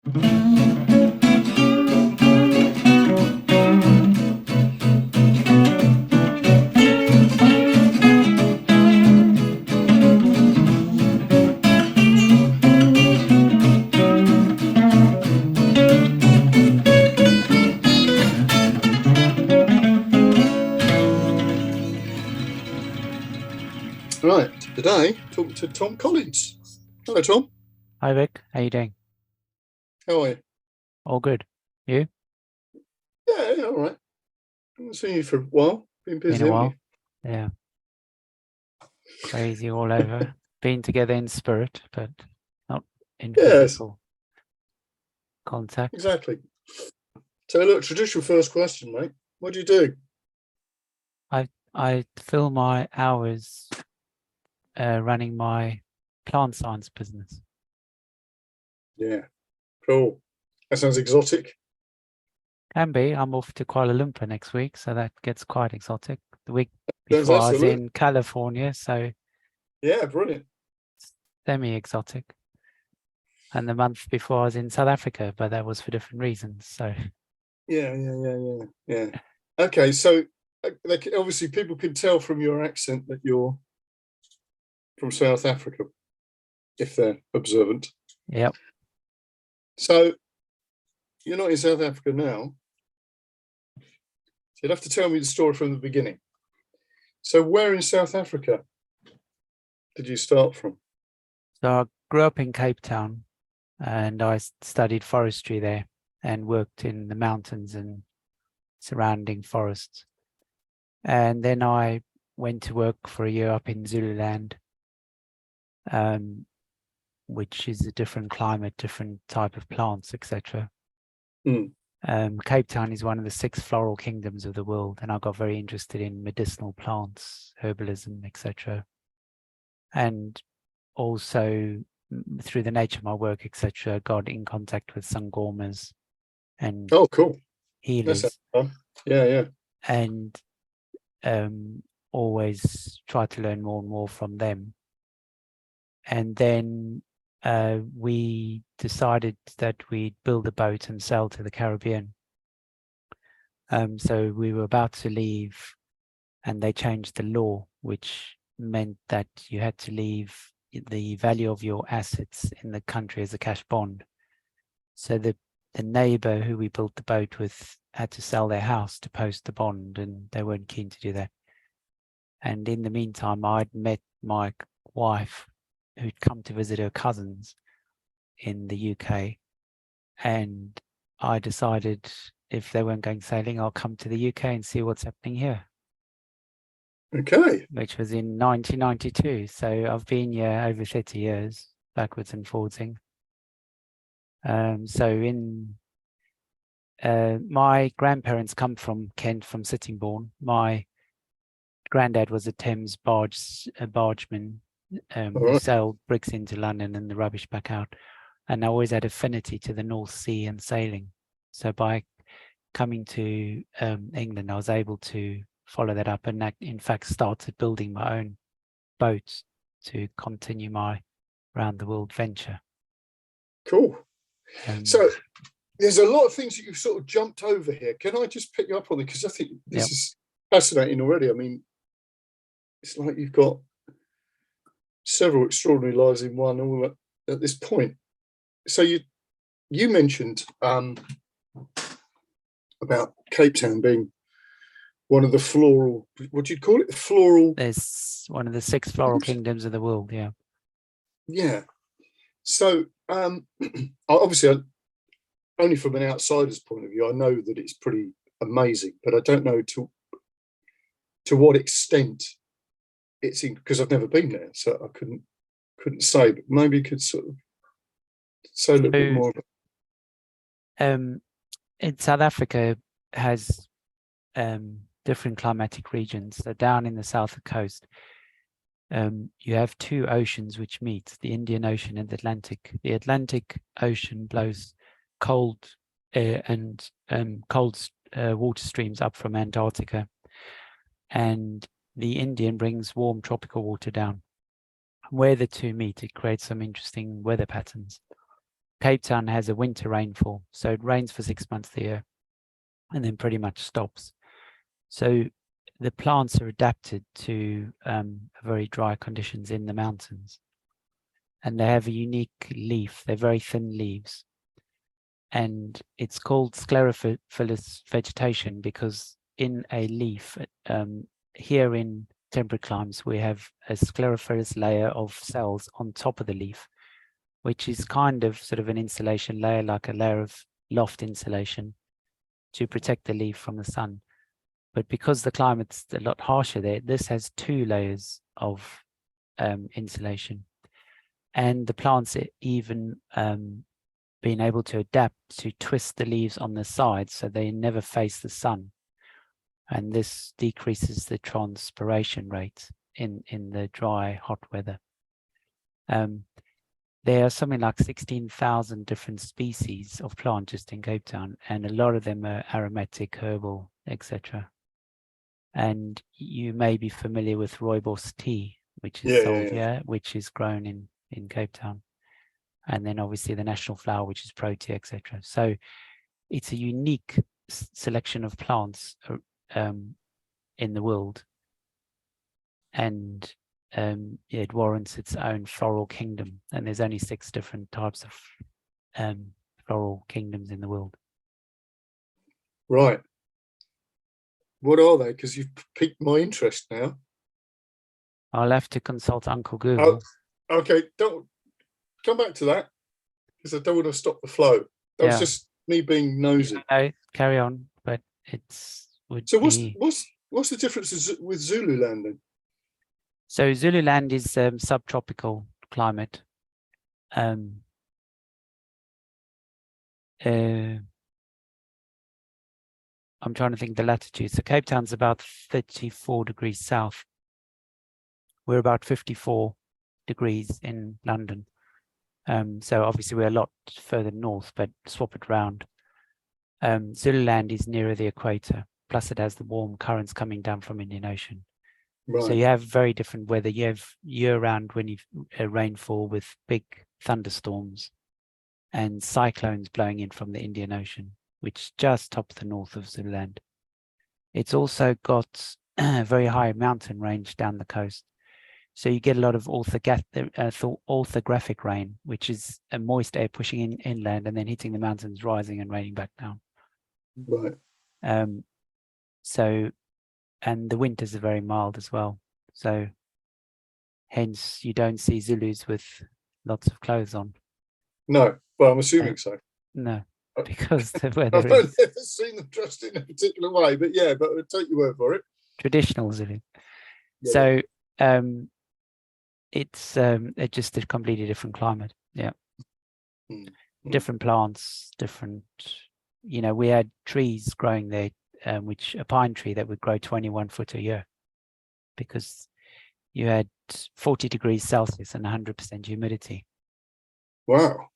Right, today talking to Tom Collins. Hello, Tom. Hi Vic, how you doing? How are you? All good. You? Yeah, all right. I haven't seen you for a while. Been busy, Been a while. haven't Yeah. Crazy all over. Been together in spirit, but not in you? Yes, physical contact. exactly. So, look, traditional first question, mate. What do you do? I fill my hours running my plant science business. Yeah, cool. That sounds exotic. Can be. I'm off to Kuala Lumpur next week, so that gets quite exotic. The week Sounds before I was absolute. in California, so Yeah, brilliant. semi-exotic. And the month before I was in South Africa, but that was for different reasons. So Yeah. Okay, so obviously people can tell from your accent that you're from South Africa, if they're observant. yep. So you're not in South Africa now. So you'd have to tell me the story from the beginning. So where in South Africa did you start from? So I grew up in Cape Town and I studied forestry there and worked in the mountains and surrounding forests. And then I went to work for a year up in Zululand, which is a different climate, different type of plants, etc. Mm. Cape Town is one of the 6 floral kingdoms of the world, and I got very interested in medicinal plants, herbalism, etc. And also through the nature of my work, etc., got in contact with sangomas and Oh, cool. healers. That's fun. Yeah. And always try to learn more and more from them. And then we decided that we'd build a boat and sail to the Caribbean. So we were about to leave, and they changed the law, which meant that you had to leave the value of your assets in the country as a cash bond. So the neighbor who we built the boat with had to sell their house to post the bond, and they weren't keen to do that. And in the meantime, I'd met my wife who'd come to visit her cousins in the UK, and I decided if they weren't going sailing, I'll come to the UK and see what's happening here. Okay. Which was in 1992. So I've been here over 30 years, backwards and forwardsing. So in my grandparents come from Kent, from Sittingbourne. My granddad was a Thames bargeman who sailed bricks into London and the rubbish back out. And I always had affinity to the North Sea and sailing. So by coming to England, I was able to follow that up and in fact started building my own boats to continue my round the world venture. Cool. So there's a lot of things that you've sort of jumped over here. Can I just pick you up on it? Because I think this is fascinating already. I mean, it's like you've got several extraordinary lives in one all at this point. So you mentioned about Cape Town being one of the floral, what do you call it? Floral. There's one of the 6 floral kingdoms of the world. Yeah. So obviously, only from an outsider's point of view, I know that it's pretty amazing, but I don't know to what extent it's in, because I've never been there, so I couldn't say. But maybe you could sort of say a little bit more. In South Africa has different climatic regions. So down in the south coast, you have 2 oceans which meet, the Indian Ocean and the Atlantic. The Atlantic Ocean blows cold air and cold water streams up from Antarctica, and the Indian brings warm tropical water down. Where the 2 meet, it creates some interesting weather patterns. Cape Town has a winter rainfall, so it rains for 6 months a year and then pretty much stops. So the plants are adapted to very dry conditions in the mountains, and they have a unique leaf. They're very thin leaves, and it's called sclerophyllous vegetation because in a leaf, here in temperate climes, we have a sclerophyllous layer of cells on top of the leaf, which is kind of sort of an insulation layer, like a layer of loft insulation to protect the leaf from the sun. But because the climate's a lot harsher there, this has 2 layers of insulation. And the plants are even being able to adapt to twist the leaves on the sides so they never face the sun. And this decreases the transpiration rate in the dry, hot weather. There are something like 16,000 different species of plant just in Cape Town, and a lot of them are aromatic, herbal, etc. And you may be familiar with rooibos tea, which is sold here, which is grown in Cape Town. And then obviously the national flower, which is protea, etc. So it's a unique selection of plants in the world, and it warrants its own floral kingdom. And there's only 6 different types of floral kingdoms in the world. Right. What are they? Because you've piqued my interest now. I'll have to consult Uncle Google. Oh, okay, don't come back to that because I don't want to stop the flow. That was just me being nosy. No, carry on, but So what's the difference with Zululand then? So Zululand is subtropical climate. I'm trying to think the latitude. So Cape Town's about 34 degrees south. We're about 54 degrees in London. So obviously we're a lot further north, but swap it round. Zululand is nearer the equator, plus it has the warm currents coming down from Indian Ocean. Right. So you have very different weather. You have year-round rainfall with big thunderstorms and cyclones blowing in from the Indian Ocean, which just tops the north of Zululand. It's also got a very high mountain range down the coast. So you get a lot of orthographic rain, which is a moist air pushing inland and then hitting the mountains, rising and raining back down. Right. And the winters are very mild as well. So hence you don't see Zulus with lots of clothes on. No, well, I'm assuming so. No, because the weather I've never seen them dressed in a particular way, but yeah, but I'll take your word for it. Traditional Zulu. Yeah. So it's just a completely different climate. Yeah. Mm-hmm. Different plants, different, we had trees growing there, which a pine tree that would grow 21 foot a year because you had 40 degrees Celsius and 100% humidity. Wow.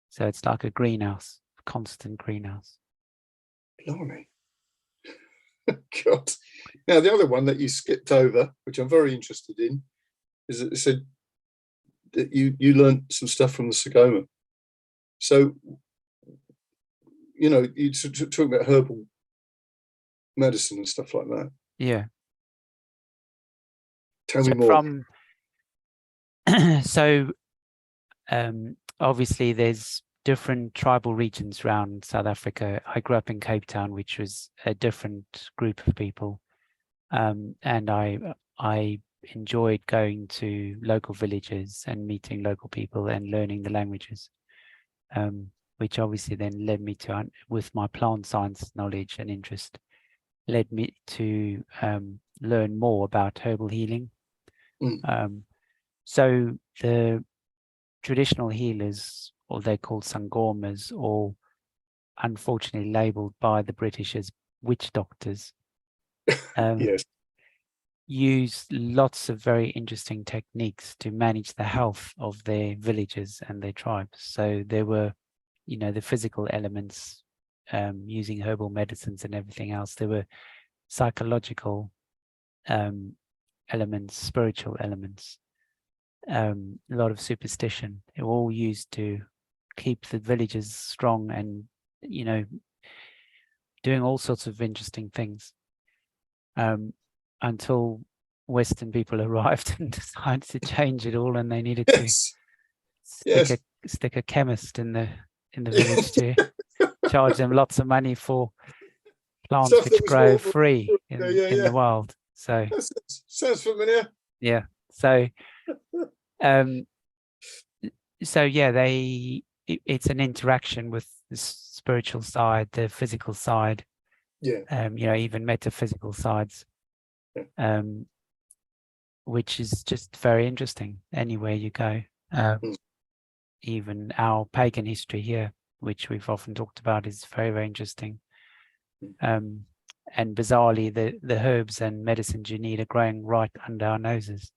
So it's like a greenhouse, constant greenhouse. Blimey. God. Now, the other one that you skipped over, which I'm very interested in, is that it said that you learned some stuff from the Sagoma. So, you talk about herbal medicine and stuff like that. Yeah. Tell me more. Obviously there's different tribal regions around South Africa. I grew up in Cape Town, which was a different group of people. And I enjoyed going to local villages and meeting local people and learning the languages, which obviously then led me to, with my plant science knowledge and interest, led me to learn more about herbal healing. So the traditional healers, or they're called sangomas, or unfortunately labeled by the British as witch doctors, yes, use lots of very interesting techniques to manage the health of their villages and their tribes. So there were, the physical elements, using herbal medicines and everything else. There were psychological elements, spiritual elements, a lot of superstition. They were all used to keep the villages strong and, you know, doing all sorts of interesting things, until Western people arrived and decided to change it all, and they needed to Yes. stick a chemist in the village to charge them lots of money for plants Stuff that which was grow more. free Yeah. in the wild. So That sounds familiar. yeah. So it's an interaction with the spiritual side, the physical side, Yeah. you know, even metaphysical sides, Yeah. which is just very interesting anywhere you go. Even our pagan history here, which we've often talked about, is very, very interesting. And bizarrely, the herbs and medicines you need are growing right under our noses.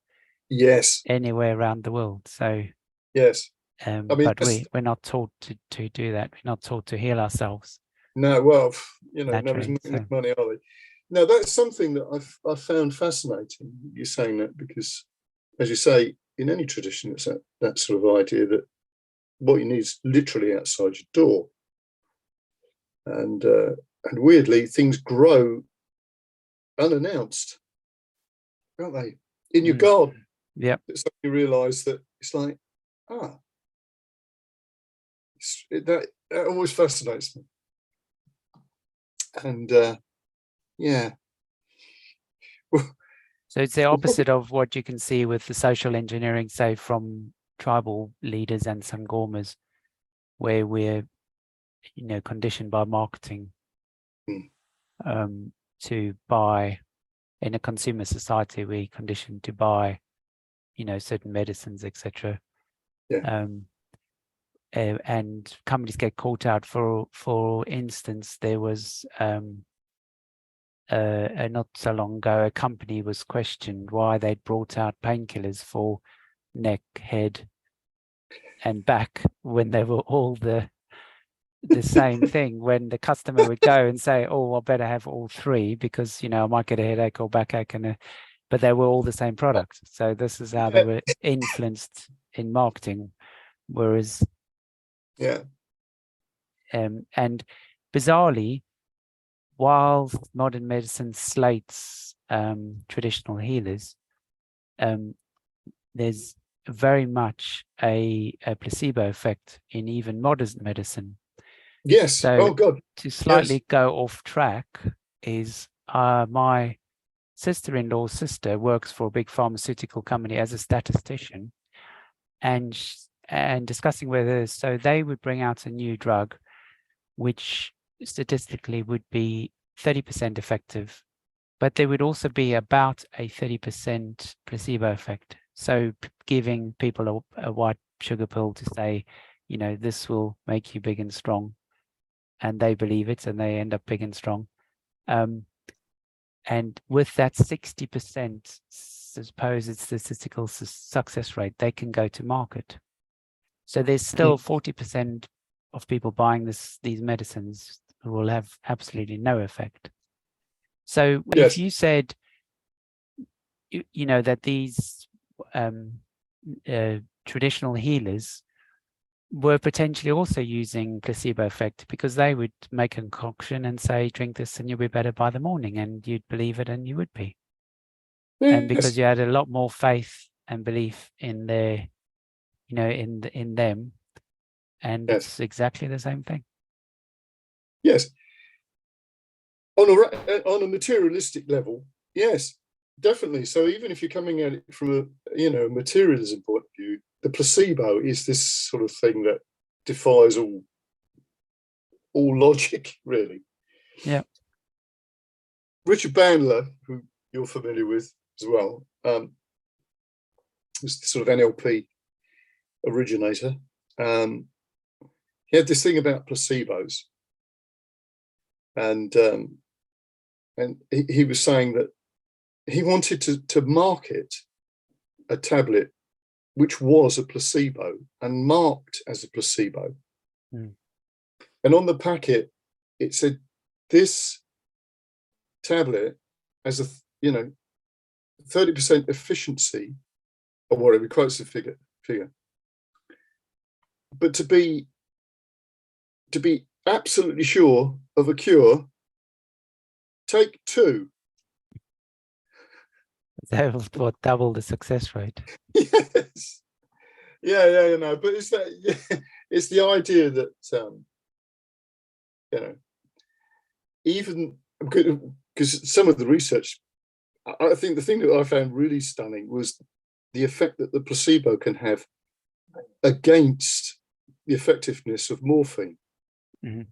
Yes. Anywhere around the world. So yes. I mean, but we're not taught to do that. We're not taught to heal ourselves. No, well, you know, nobody's Naturally, making money, are they? No, that's something that I've found fascinating. You're saying that because, as you say, in any tradition, it's that sort of idea that what you need is literally outside your door, and weirdly, things grow unannounced, don't they? In your garden. Yeah. So you realise that it's like, that always fascinates me. And yeah. So it's the opposite of what you can see with the social engineering, say, from tribal leaders and sangomas, where we're, you know, conditioned by marketing to buy. In a consumer society, we're conditioned to buy, you know, certain medicines, etc. Yeah. And companies get caught out. For instance, there was not so long ago, a company was questioned why they'd brought out painkillers for neck, head, and back when they were all the same thing. When the customer would go and say, "Oh, I better have all three because, you know, I might get a headache or backache," but they were all the same product. So this is how they were influenced in marketing. Whereas, and bizarrely, while modern medicine slates traditional healers, there's very much a placebo effect in even modern medicine. Yes. So God. To slightly go off track is my sister-in-law's sister works for a big pharmaceutical company as a statistician, and discussing whether, so they would bring out a new drug which statistically would be 30% effective, but there would also be about a 30% placebo effect. So giving people a white sugar pill to say, you know, this will make you big and strong, and they believe it and they end up big and strong. And with that 60% supposed statistical success rate, they can go to market. So there's still 40% of people buying these medicines who will have absolutely no effect. So if you said, you know, that these traditional healers were potentially also using placebo effect, because they would make a concoction and say, drink this and you'll be better by the morning, and you'd believe it and you would be. And because you had a lot more faith and belief in their, you know, in them, and it's exactly the same thing. Yes. On a materialistic level, yes, definitely. So even if you're coming at it from a, you know, materialism point of view, the placebo is this sort of thing that defies all logic, really. Yeah. Richard Bandler, who you're familiar with as well, was the sort of NLP originator. He had this thing about placebos, and he was saying that he wanted to market a tablet which was a placebo and marked as a placebo. And on the packet, it said, this tablet has a, you know, 30% efficiency, or whatever, he quotes the figure. But to be to be absolutely sure of a cure, take 2. That was what double the success rate. Yes. Yeah, you know, but it's that, yeah, it's the idea that you know, even because some of the research, I think the thing that I found really stunning was the effect that the placebo can have against the effectiveness of morphine. Mm-hmm.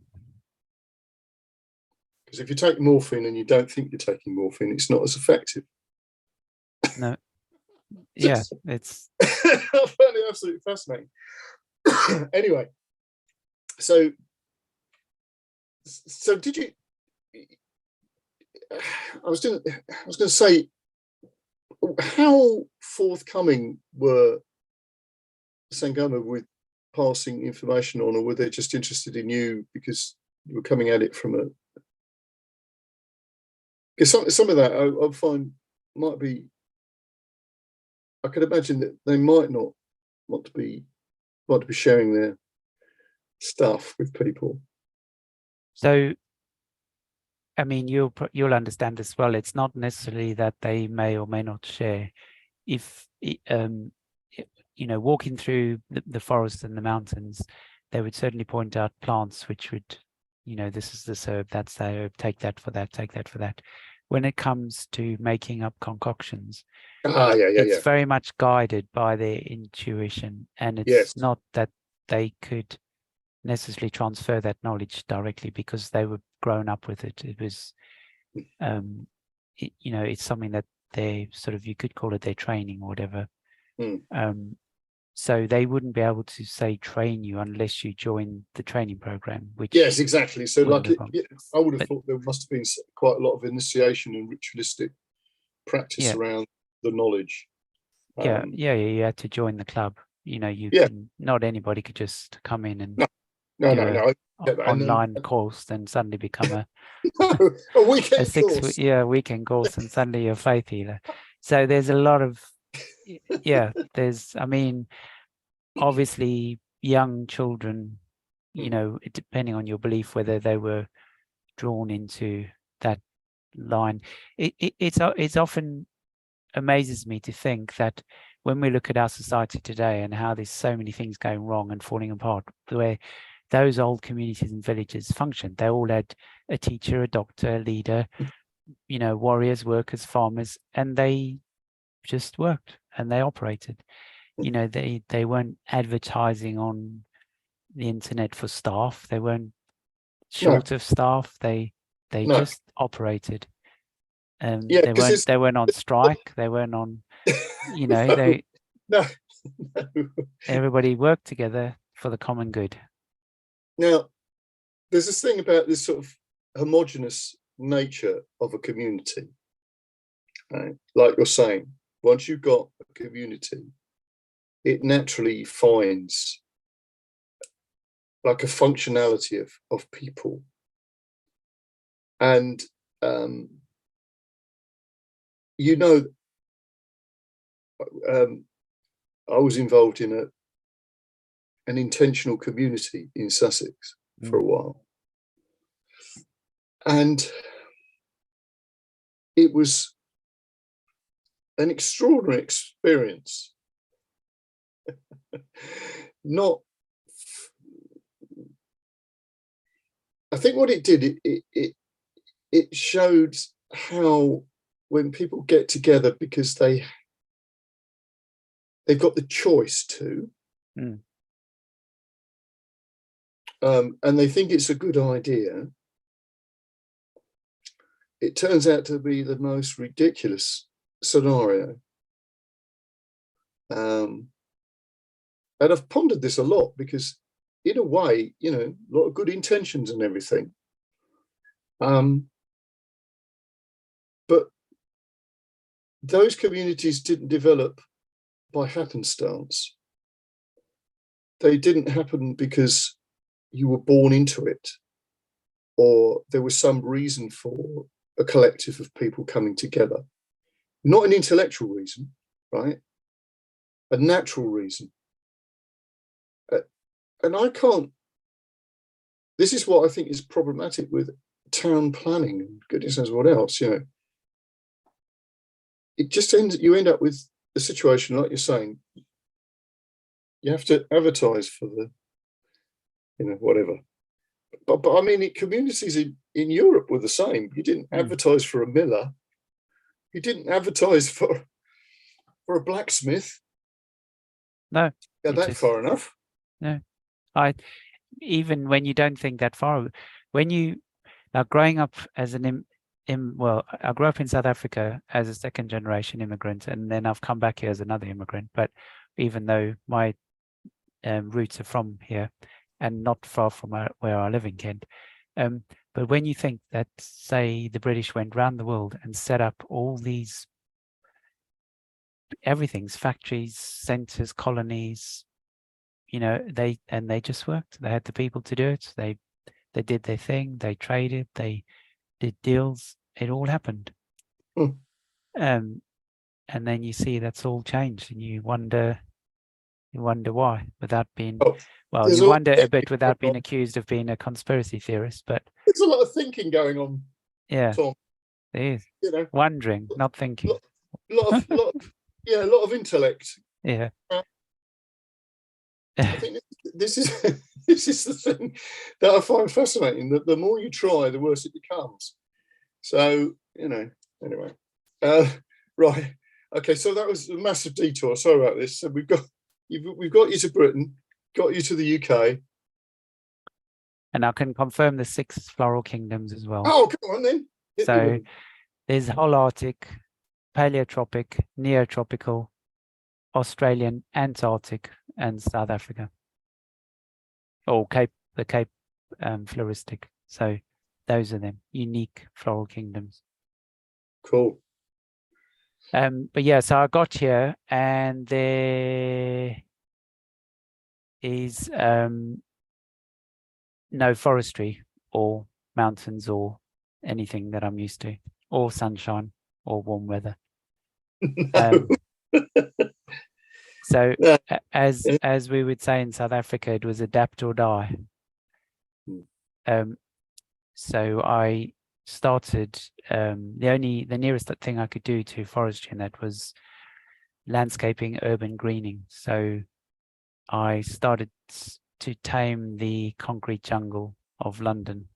Because if you take morphine and you don't think you're taking morphine, it's not as effective. No, yeah, it's. I found it absolutely fascinating. Anyway, so did you? I was going to say, how forthcoming were Sangama with passing information on, or were they just interested in you because you were coming at it from a? Because some of that I find might be. I could imagine that they might not want to be sharing their stuff with people. So, I mean, you'll understand as well. It's not necessarily that they may or may not share. If you know, walking through the forest and the mountains, they would certainly point out plants which would, you know, this is this herb, that's that herb, take that for that, take that for that. When it comes to making up concoctions, it's very much guided by their intuition, and it's not that they could necessarily transfer that knowledge directly because they were grown up with it. It was, you know, it's something that they sort of, you could call it their training or whatever. So they wouldn't be able to say train you unless you join the training program. Which yes, exactly. So like, I would have thought there must have been quite a lot of initiation and ritualistic practice around the knowledge. You had to join the club. You know, not anybody could just come in and no. Online course, then suddenly become a a weekend course, and suddenly you're a faith healer. So there's a lot of I mean, obviously young children, you know, depending on your belief whether they were drawn into that line. It's often amazes me to think that when we look at our society today and how there's so many things going wrong and falling apart, where those old communities and villages functioned, they all had a teacher, a doctor, a leader, you know, warriors, workers, farmers, and they just worked and they operated. You know, they weren't advertising on the internet for staff. They weren't short of staff. They just operated. They weren't on strike. They weren't on, you know, everybody worked together for the common good. Now, there's this thing about this sort of homogenous nature of a community, right? Like you're saying, once you've got a community, it naturally finds like a functionality of people. And you know, I was involved in an intentional community in Sussex for a while, and it was an extraordinary experience. I think what it did, it showed how when people get together because they've got the choice to, and they think it's a good idea, it turns out to be the most ridiculous scenario. And I've pondered this a lot because, in a way, you know, a lot of good intentions and everything. But those communities didn't develop by happenstance. They didn't happen because you were born into it, or there was some reason for a collective of people coming together. Not an intellectual reason, right? A natural reason. And I can't this is what I think is problematic with town planning and goodness knows what else. It just you end up with a situation like you're saying. You have to advertise for the, whatever. But I mean, communities in Europe were the same. You didn't advertise for a miller. You didn't advertise for a blacksmith. No. Yeah, that far enough. No. Even when you don't think that far, now growing up as an I grew up in South Africa as a second generation immigrant, and then I've come back here as another immigrant. But even though my roots are from here and not far from where I live in Kent, but when you think that, say, the British went round the world and set up all these everything's factories, centers, colonies, they just worked. They had the people to do it. They did their thing. They traded. They did deals. It all happened. And then you see that's all changed, and you wonder why, without being you wonder a bit without being accused of being a conspiracy theorist. But there's a lot of thinking going on. Yeah, Tom. There is. Wondering, not thinking. A lot of intellect. Yeah. I think this is the thing that I find fascinating. That the more you try, the worse it becomes. So anyway, right, okay. So that was a massive detour. Sorry about this. So we've got you to Britain, got you to the UK, and I can confirm the 6 floral kingdoms as well. Oh, come on then. So there's whole Arctic, Paleotropic, Neotropical, Australian, Antarctic, and South Africa. Or the Cape Floristic. So those are them unique floral kingdoms. Cool. But yeah, so I got here, and there is no forestry or mountains or anything that I'm used to, or sunshine or warm weather. No. So as we would say in South Africa, it was adapt or die. So I started the nearest thing I could do to forestry, and that was landscaping, urban greening. So I started to tame the concrete jungle of London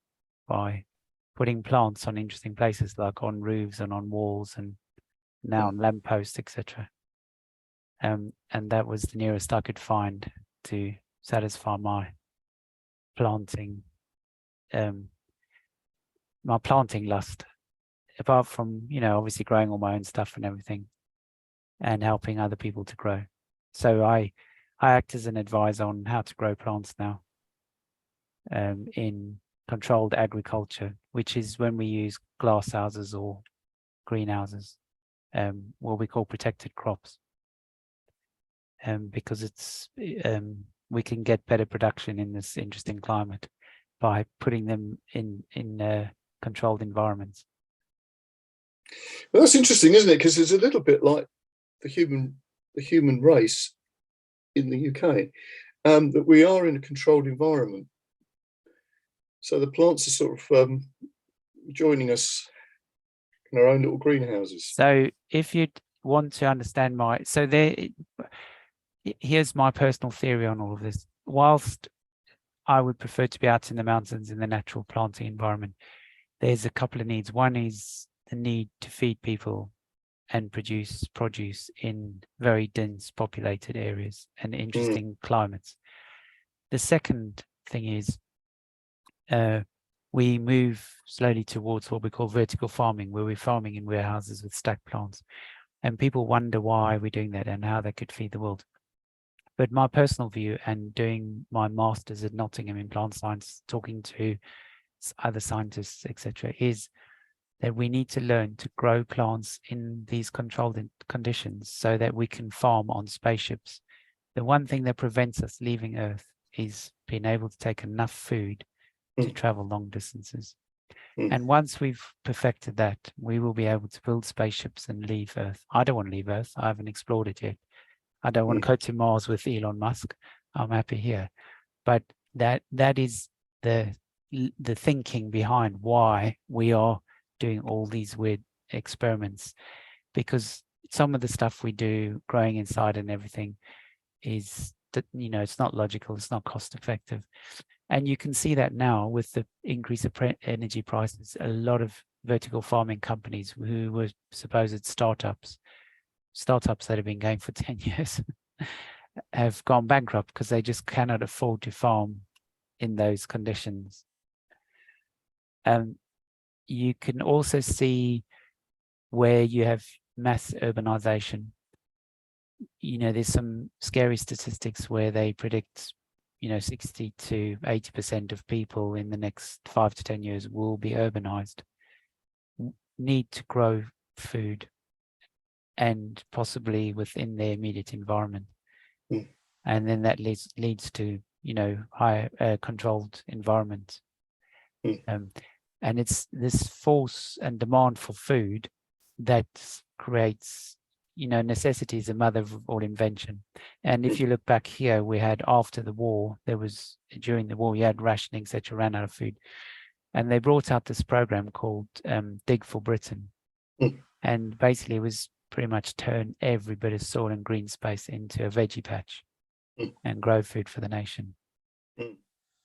by putting plants on interesting places, like on roofs and on walls, and now on lampposts, etc. And that was the nearest I could find to satisfy my planting lust, apart from obviously growing all my own stuff and everything, and helping other people to grow. So I act as an advisor on how to grow plants now, in controlled agriculture, which is when we use glass houses or greenhouses, what we call protected crops, because it's we can get better production in this interesting climate by putting them in controlled environments. Well, that's interesting, isn't it? Because it's a little bit like the human race in the UK, that we are in a controlled environment. So the plants are sort of joining us in our own little greenhouses. So if you want to understand here's my personal theory on all of this. Whilst I would prefer to be out in the mountains in the natural planting environment, there's a couple of needs. One is the need to feed people and produce produce in very dense populated areas and interesting climates. The second thing is we move slowly towards what we call vertical farming, where we're farming in warehouses with stacked plants. And people wonder why we're doing that and how they could feed the world. But my personal view, and doing my master's at Nottingham in plant science, talking to other scientists, etc., is that we need to learn to grow plants in these controlled conditions so that we can farm on spaceships. The one thing that prevents us leaving Earth is being able to take enough food to travel long distances. And once we've perfected that, we will be able to build spaceships and leave Earth. I don't want to leave Earth. I haven't explored it yet. I don't want to go to Mars with Elon Musk. I'm happy here. But that is the the thinking behind why we are doing all these weird experiments, because some of the stuff we do growing inside and everything is that, it's not logical, it's not cost effective. And you can see that now with the increase of energy prices. A lot of vertical farming companies who were supposed startups that have been going for 10 years have gone bankrupt because they just cannot afford to farm in those conditions. You can also see where you have mass urbanization. There's some scary statistics where they predict 60 to 80% of people in the next 5 to 10 years will be urbanized, need to grow food, and possibly within their immediate environment. And then that leads to higher controlled environment. And it's this force and demand for food that creates, necessity is the mother of all invention. And if you look back here, we had after the war, during the war, you had rationing, etc., ran out of food. And they brought out this program called Dig for Britain. And basically it was pretty much turn every bit of soil and green space into a veggie patch and grow food for the nation.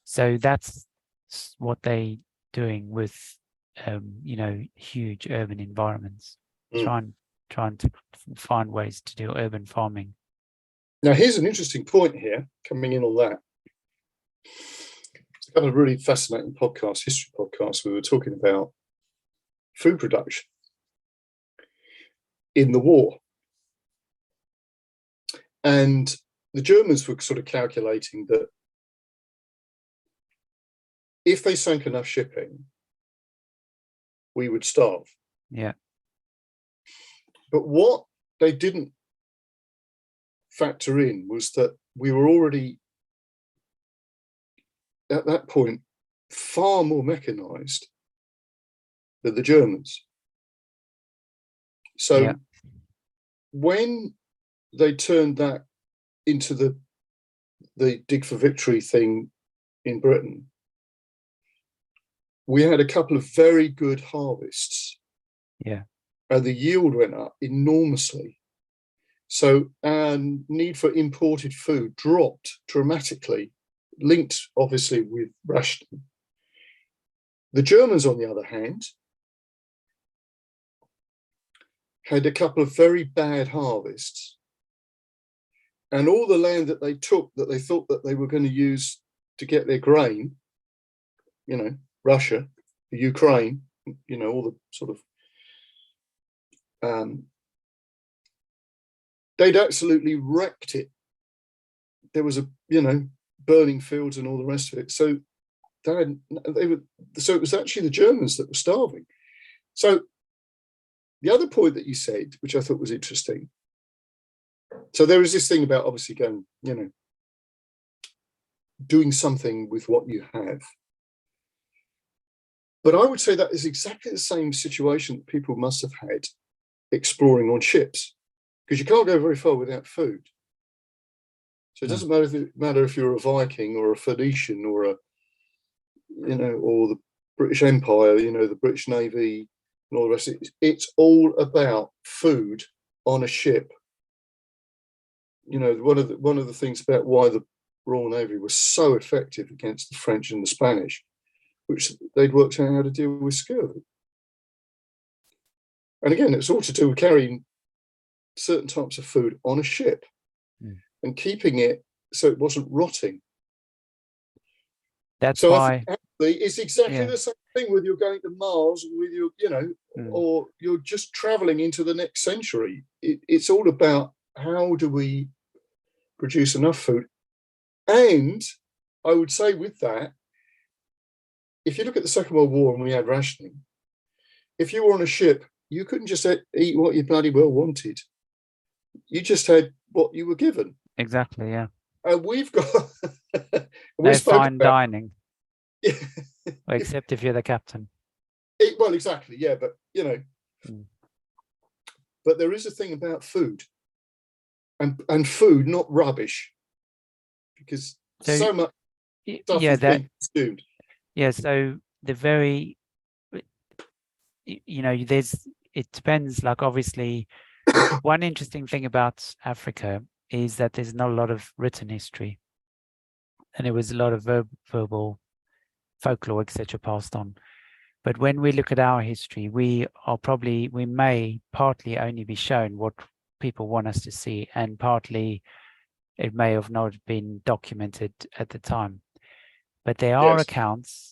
So that's what they doing with, huge urban environments, trying to find ways to do urban farming. Now, here's an interesting point here coming in on that. It's a couple of really fascinating history podcasts. We were talking about food production in the war. And the Germans were sort of calculating that if they sank enough shipping, we would starve. Yeah. But what they didn't factor in was that we were already, at that point, far more mechanized than the Germans. So when they turned that into the Dig for Victory thing in Britain, we had a couple of very good harvests. Yeah. And the yield went up enormously. So our need for imported food dropped dramatically, linked obviously with rationing. The Germans, on the other hand, had a couple of very bad harvests. And all the land that they took that they thought that they were going to use to get their grain, Russia, the Ukraine, all the sort of, they'd absolutely wrecked it. There was burning fields and all the rest of it. So so it was actually the Germans that were starving. So the other point that you said, which I thought was interesting, so there was this thing about obviously going, doing something with what you have. But I would say that is exactly the same situation that people must have had exploring on ships, because you can't go very far without food. So it doesn't matter if you're a Viking or a Phoenician or or the British Empire, the British Navy and all the rest of it. It's all about food on a ship. One of the things about why the Royal Navy was so effective against the French and the Spanish, which they'd worked out how to deal with scurvy. And again, it's all to do with carrying certain types of food on a ship and keeping it so it wasn't rotting. That's why I think actually it's exactly the same thing with you're going to Mars, with your, or you're just traveling into the next century. It's all about how do we produce enough food. And I would say with that, if you look at the Second World War and we had rationing, if you were on a ship, you couldn't just eat what you bloody well wanted. You just had what you were given. Exactly, yeah. And we've got no fine dining. Yeah. Except if you're the captain. Well, exactly, yeah, but but there is a thing about food, and food, not rubbish, because so much stuff is being consumed. Yeah, so the very, you know, it depends, like obviously, one interesting thing about Africa is that there's not a lot of written history, and there was a lot of verbal folklore, etc., passed on. But when we look at our history, we may partly only be shown what people want us to see, and partly it may have not been documented at the time. But there are accounts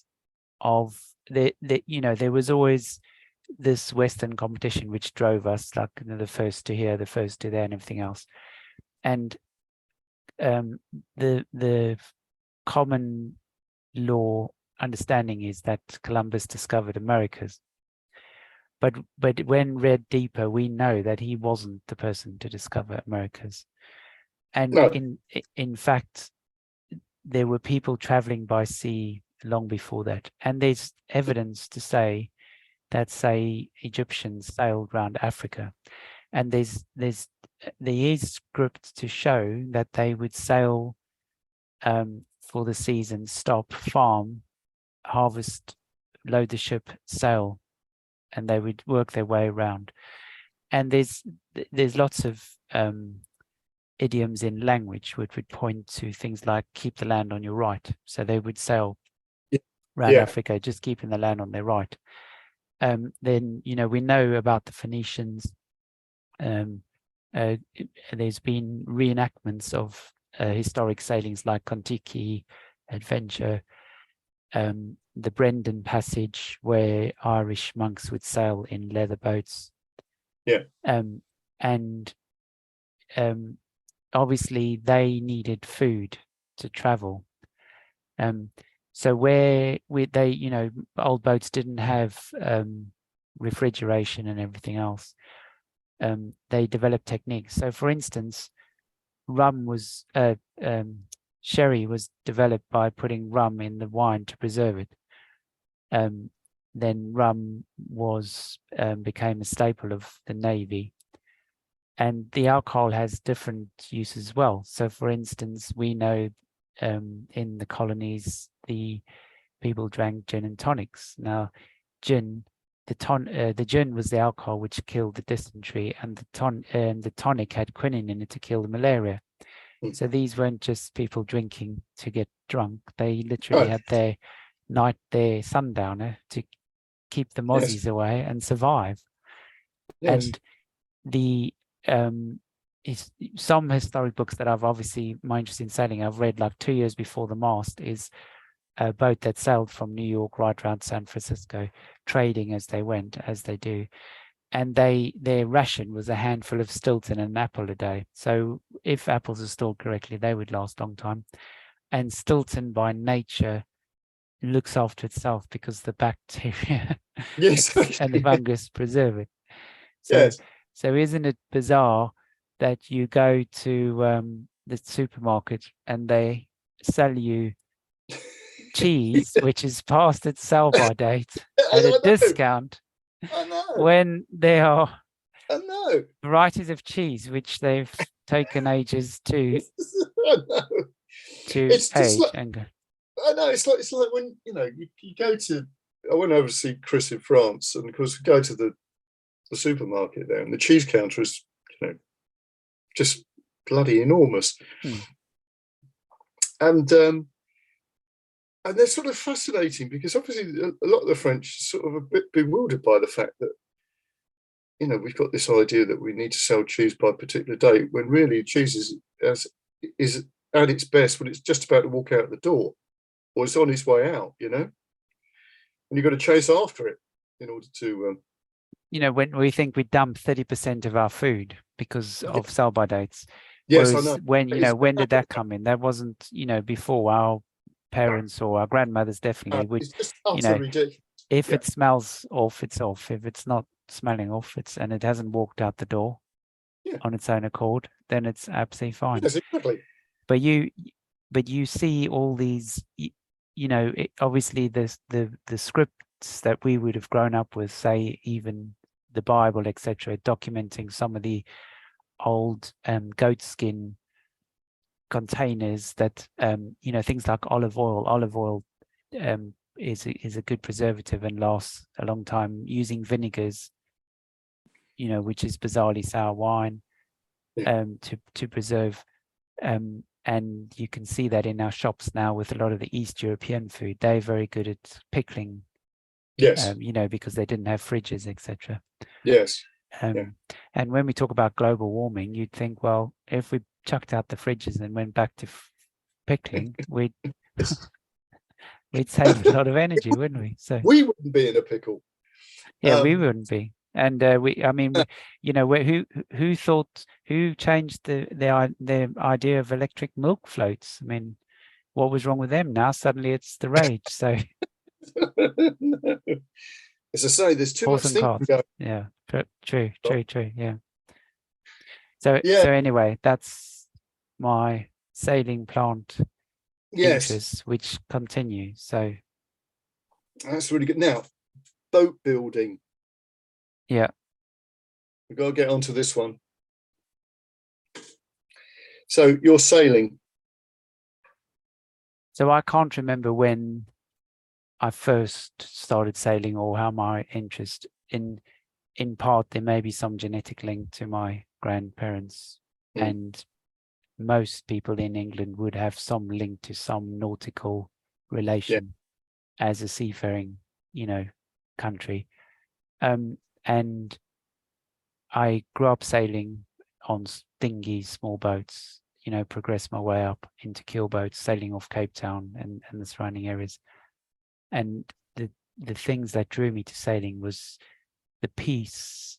of you know, there was always this Western competition which drove us, like, you know, the first to here, the first to there, and everything else. And the common law understanding is that Columbus discovered Americas. But when read deeper, we know that he wasn't the person to discover Americas. And No. in fact, there were people traveling by sea long before that. And there's evidence to say that, say, Egyptians sailed around Africa. And there is script to show that they would sail for the season, stop, farm, harvest, load the ship, sail, and they would work their way around. And there's lots of idioms in language which would point to things like keep the land on your right. So they would sail around Africa, just keeping the land on their right. Then, you know, we know about the Phoenicians. There's been reenactments of historic sailings like Kon-Tiki, Adventure, the Brendan Passage, where Irish monks would sail in leather boats. And obviously they needed food to travel. So where they, you know, old boats didn't have refrigeration and everything else, they developed techniques. So for instance, sherry was developed by putting rum in the wine to preserve it. Then rum became a staple of the Navy. And the alcohol has different uses as well. So for instance, we know in the colonies, the people drank gin and tonics. Now, gin, the gin was the alcohol which killed the dysentery, and the tonic had quinine in it to kill the malaria. So these weren't just people drinking to get drunk. They literally had their sundowner to keep the mozzies away and survive. And the some historic books that I've obviously, my interest in sailing, I've read, like 2 years before the mast, is a boat that sailed from New York right around San Francisco, trading as they went, as they do. And their ration was a handful of Stilton and an apple a day. So if apples are stored correctly, they would last a long time. And Stilton by nature looks after itself because the bacteria and the fungus preserve it. So isn't it bizarre that you go to the supermarket and they sell you cheese which is past its sell-by date at a discount, when there are varieties of cheese which they've taken ages to age and go. I know, it's like when, you know, you go to, I went over to see Chris in France, and of course we go to the supermarket there, and the cheese counter is, you know, just bloody enormous. And they're sort of fascinating because obviously a lot of the French are sort of a bit bewildered by the fact that, you know, we've got this idea that we need to sell cheese by a particular date, when really cheese is at its best when it's just about to walk out the door, or it's on its way out, you know, and you've got to chase after it in order to you know, when we think we dump 30% of our food because of sell-by dates. Yes, whereas I know. When, you know, when did that come in? That wasn't, you know, before. Our parents or our grandmothers definitely would, it's just you know, ridiculous. If it smells off, it's off. If it's not smelling off, and it hasn't walked out the door on its own accord, then it's absolutely fine. Yes, exactly. But you see all these, you know, obviously the scripts that we would have grown up with, say even the Bible, etc., documenting some of the old goat skin containers that, you know, things like olive oil is a good preservative and lasts a long time. Using vinegars, which is bizarrely sour wine, to preserve. And you can see that in our shops now with a lot of the East European food. They're very good at pickling. Yes. Because they didn't have fridges, etc. Yes. And when we talk about global warming, you'd think, well, if we chucked out the fridges and went back to pickling, we'd save a lot of energy, wouldn't we? So we wouldn't be in a pickle. yeah, we wouldn't be. And who changed the idea of electric milk floats? I mean, what was wrong with them? Now suddenly it's the rage. So as I say, there's too horse much and thinking cart. going. Yeah, true. Yeah. So Yeah. so anyway, that's my sailing plant Yes, interests, which continue. So that's really good. Now, boat building. yeah. We've got to get onto this one. So you're sailing. So I can't remember when I first started sailing or how my interest in part, there may be some genetic link to my grandparents, and most people in England would have some link to some nautical relation as a seafaring, country. And I grew up sailing on dinghies, small boats, progressed my way up into keel boats, sailing off Cape Town and the surrounding areas. And the things that drew me to sailing was the peace,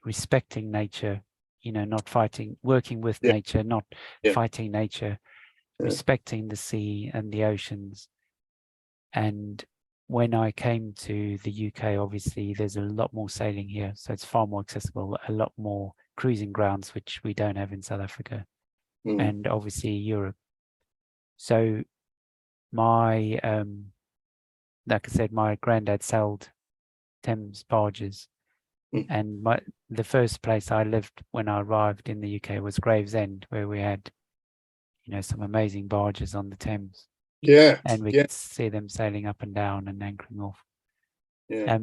respecting nature, not fighting, working with nature, not fighting nature, respecting the sea and the oceans. And when I came to the UK, obviously there's a lot more sailing here, so it's far more accessible, a lot more cruising grounds, which we don't have in South Africa, and obviously Europe. So my like I said, my granddad sailed Thames barges, and the first place I lived when I arrived in the UK was Gravesend, where we had some amazing barges on the Thames, and we could see them sailing up and down and anchoring off.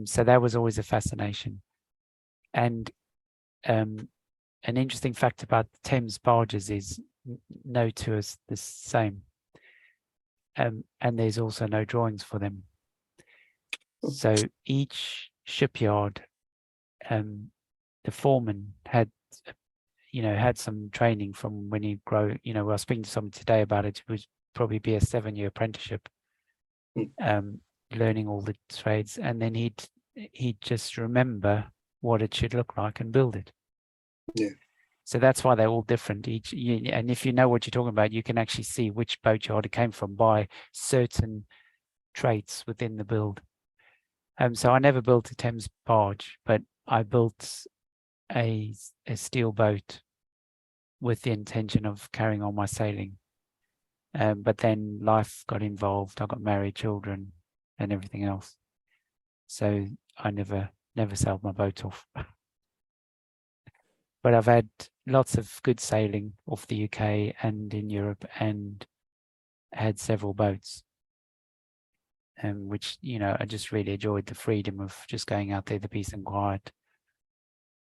So that was always a fascination. And an interesting fact about the Thames barges is no two is the same, and there's also no drawings for them. So each shipyard, the foreman had some training from when he grow. I was speaking to someone today about it. It would probably be a 7-year apprenticeship, learning all the trades, and then he'd just remember what it should look like and build it. Yeah. So that's why they're all different. And if you know what you're talking about, you can actually see which boatyard it came from by certain traits within the build. So I never built a Thames barge, but I built a steel boat with the intention of carrying on my sailing. But then life got involved. I got married, children, and everything else. So I never sailed my boat off. But I've had lots of good sailing off the UK and in Europe, and had several boats. Which, I just really enjoyed the freedom of just going out there, the peace and quiet,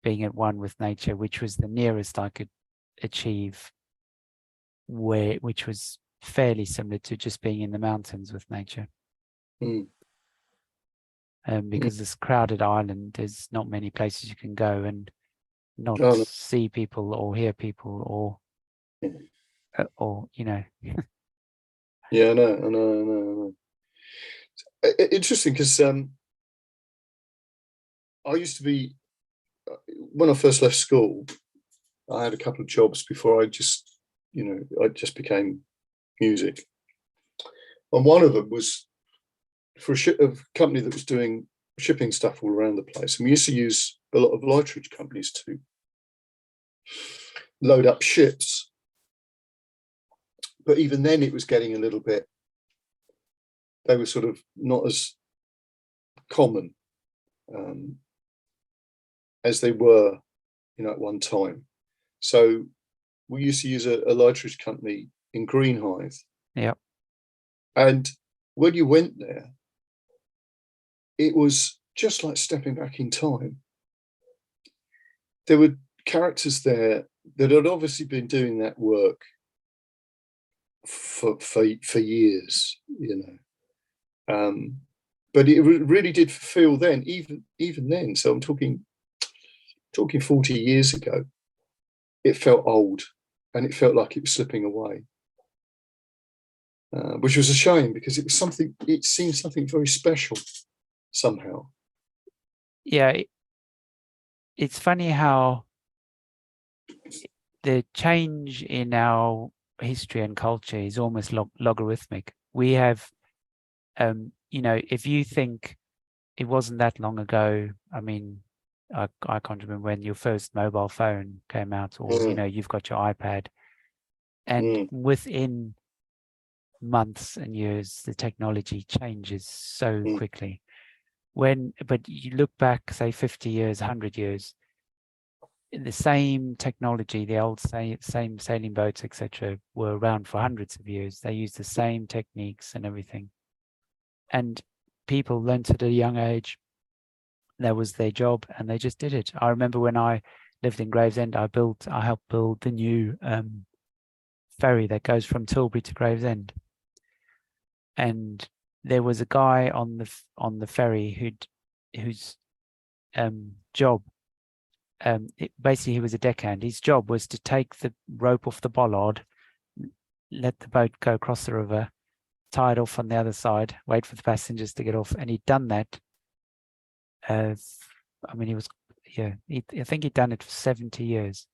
being at one with nature, which was the nearest I could achieve, which was fairly similar to just being in the mountains with nature. Because this crowded island, there's not many places you can go and not see people or hear people or Yeah, I know. Interesting, because I used to be, when I first left school, I had a couple of jobs before I just became music. And one of them was for a company that was doing shipping stuff all around the place. And we used to use a lot of lightering companies to load up ships. But even then it was getting a little bit, they were sort of not as common as they were, at one time. So we used to use a lightering company in Greenhithe, Yep. And when you went there, it was just like stepping back in time. There were characters there that had obviously been doing that work for years, but it really did feel then, even then. So I'm talking 40 years ago. It felt old, and it felt like it was slipping away, which was a shame because it was something. It seemed something very special somehow. Yeah, it's funny how the change in our history and culture is almost logarithmic. We have, if you think it wasn't that long ago, I mean, I can't remember when your first mobile phone came out, or, you've got your iPad, and within months and years, the technology changes so quickly. But you look back, say 50 years, 100 years, the same technology, the old same sailing boats, etc., were around for hundreds of years. They used the same techniques and everything. And people learned at a young age. That was their job, and they just did it. I remember when I lived in Gravesend, I helped build the new ferry that goes from Tilbury to Gravesend. And there was a guy on the ferry whose job, basically he was a deckhand. His job was to take the rope off the bollard, let the boat go across the river, tie it off on the other side, wait for the passengers to get off. And he'd done that. I think he'd done it for 70 years.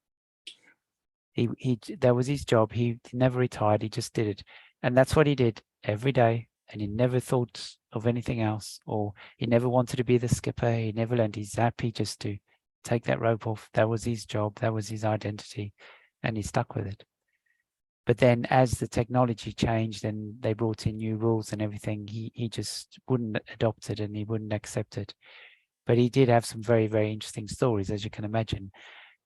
That was his job. He never retired. He just did it. And that's what he did every day. And he never thought of anything else, or he never wanted to be the skipper. He never learned. He's happy just to take that rope off. That was his job. That was his identity. And he stuck with it. But then as the technology changed and they brought in new rules and everything, he just wouldn't adopt it, and he wouldn't accept it. But he did have some very, very interesting stories, as you can imagine.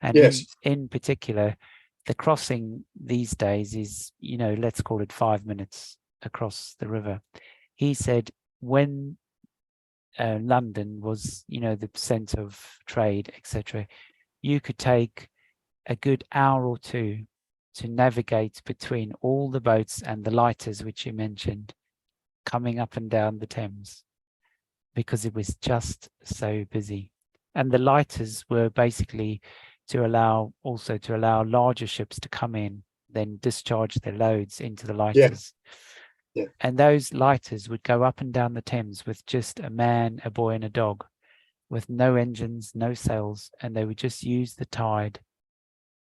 And yes. in particular, the crossing these days is, let's call it 5 minutes across the river. He said when London was, the centre of trade, etc., you could take a good hour or two to navigate between all the boats and the lighters, which you mentioned, coming up and down the Thames, because it was just so busy. And the lighters were basically to allow larger ships to come in, then discharge their loads into the lighters. Yeah. And those lighters would go up and down the Thames with just a man, a boy, and a dog, with no engines, no sails, and they would just use the tide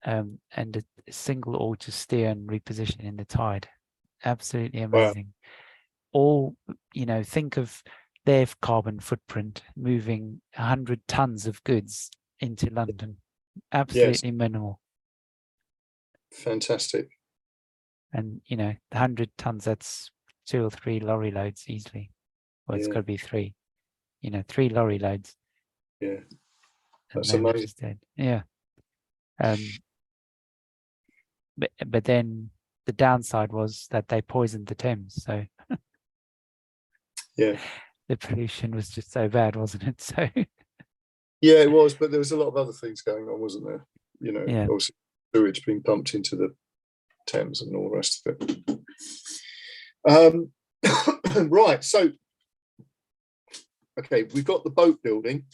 and a single oar to steer and reposition in the tide. Absolutely amazing. Wow. All, think of their carbon footprint, moving 100 tons of goods into London. Absolutely minimal. Fantastic. And, 100 tons, that's 2 or 3 lorry loads easily. Well, it's got to be 3, 3 lorry loads. Yeah. And that's amazing. Just did. Yeah. But then the downside was that they poisoned the Thames. So yeah, the pollution was just so bad, wasn't it? So yeah, it was. But there was a lot of other things going on, wasn't there? Yeah. Obviously sewage being pumped into the Thames and all the rest of it. Right. So, okay, we've got the boat building,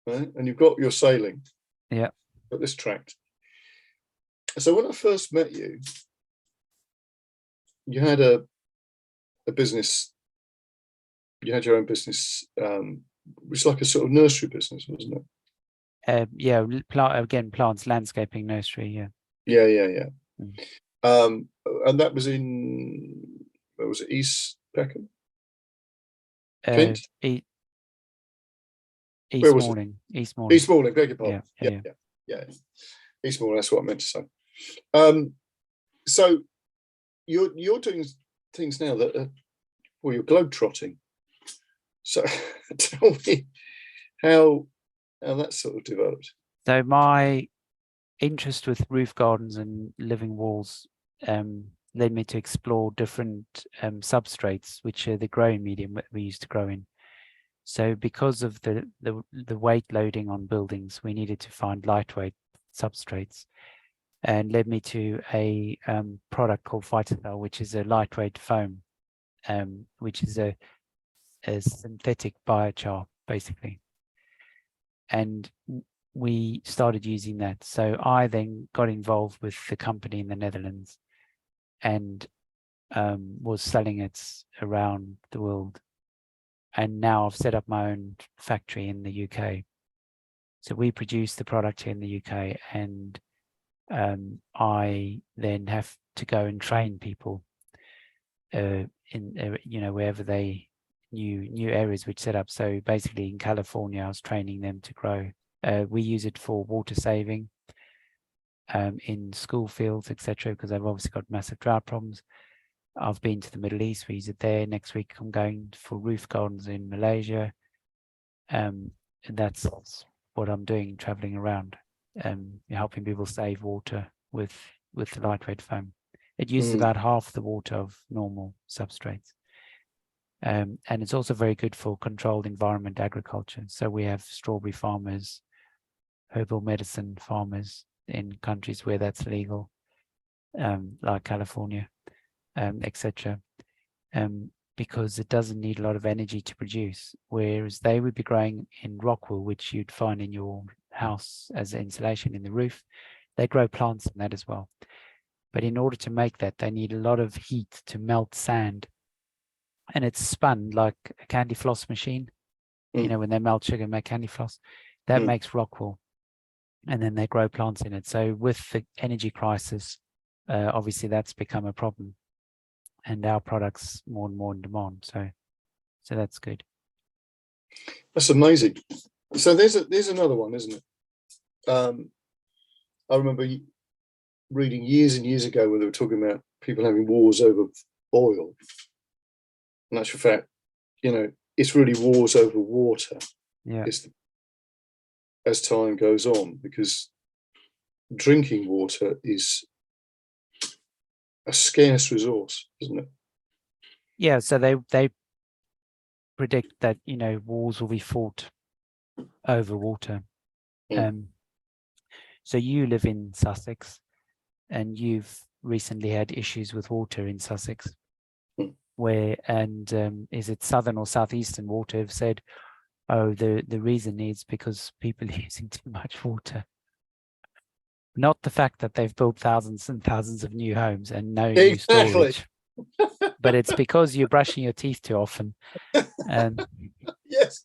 right? And you've got your sailing. Yeah. Got this tract. So when I first met you, you had a business. You had your own business, which was like a sort of nursery business, wasn't it? Yeah, plants, landscaping, nursery. Yeah. Yeah. And that was in, where was it, East Peckham? East Morning. East Morning, beg your pardon. Yeah. East Morning, that's what I meant to say. So you're doing things now that are, well, you're globetrotting. So tell me how that sort of developed. So my interest with roof gardens and living walls led me to explore different substrates, which are the growing medium that we used to grow in. So because of the weight loading on buildings, we needed to find lightweight substrates, and led me to a product called Phytocell, which is a lightweight foam, which is a synthetic biochar, basically. And we started using that. So I then got involved with the company in the Netherlands and was selling it around the world. And now I've set up my own factory in the UK. So we produce the product here in the UK, and I then have to go and train people in wherever they new areas which set up. So basically in California, I was training them to grow. We use it for water saving in school fields, etc., because they've obviously got massive drought problems. I've been to the Middle East. We use it there. Next week, I'm going for roof gardens in Malaysia. And that's what I'm doing, traveling around, helping people save water with the lightweight foam. It uses about half the water of normal substrates. And it's also very good for controlled environment agriculture. So we have strawberry farmers, herbal medicine farmers in countries where that's legal, like California, etc. Because it doesn't need a lot of energy to produce, whereas they would be growing in rock wool, which you'd find in your house as insulation in the roof. They grow plants in that as well. But in order to make that, they need a lot of heat to melt sand. And it's spun like a candy floss machine. You know, when they melt sugar and make candy floss, that makes rock wool. And then they grow plants in it. So with the energy crisis, obviously that's become a problem. And our products more and more in demand. So that's good. That's amazing. So there's another one, isn't it? I remember reading years and years ago when they were talking about people having wars over oil. In actual fact, it's really wars over water. Yeah. As time goes on, because drinking water is a scarce resource, isn't it? Yeah. So they predict that wars will be fought over water. So you live in Sussex, and you've recently had issues with water in Sussex, where is it southern or southeastern water have said, oh, the reason is because people are using too much water. Not the fact that they've built thousands and thousands of new homes and no new storage, but it's because you're brushing your teeth too often, yes,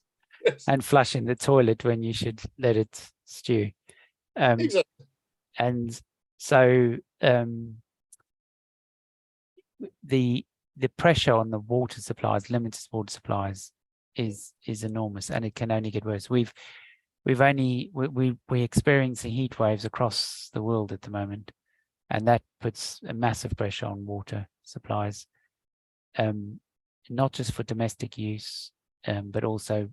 and flushing the toilet when you should let it stew. Exactly. And so the pressure on the water supplies, limited water supplies, is enormous, and it can only get worse. We're experiencing heat waves across the world at the moment, and that puts a massive pressure on water supplies, not just for domestic use, but also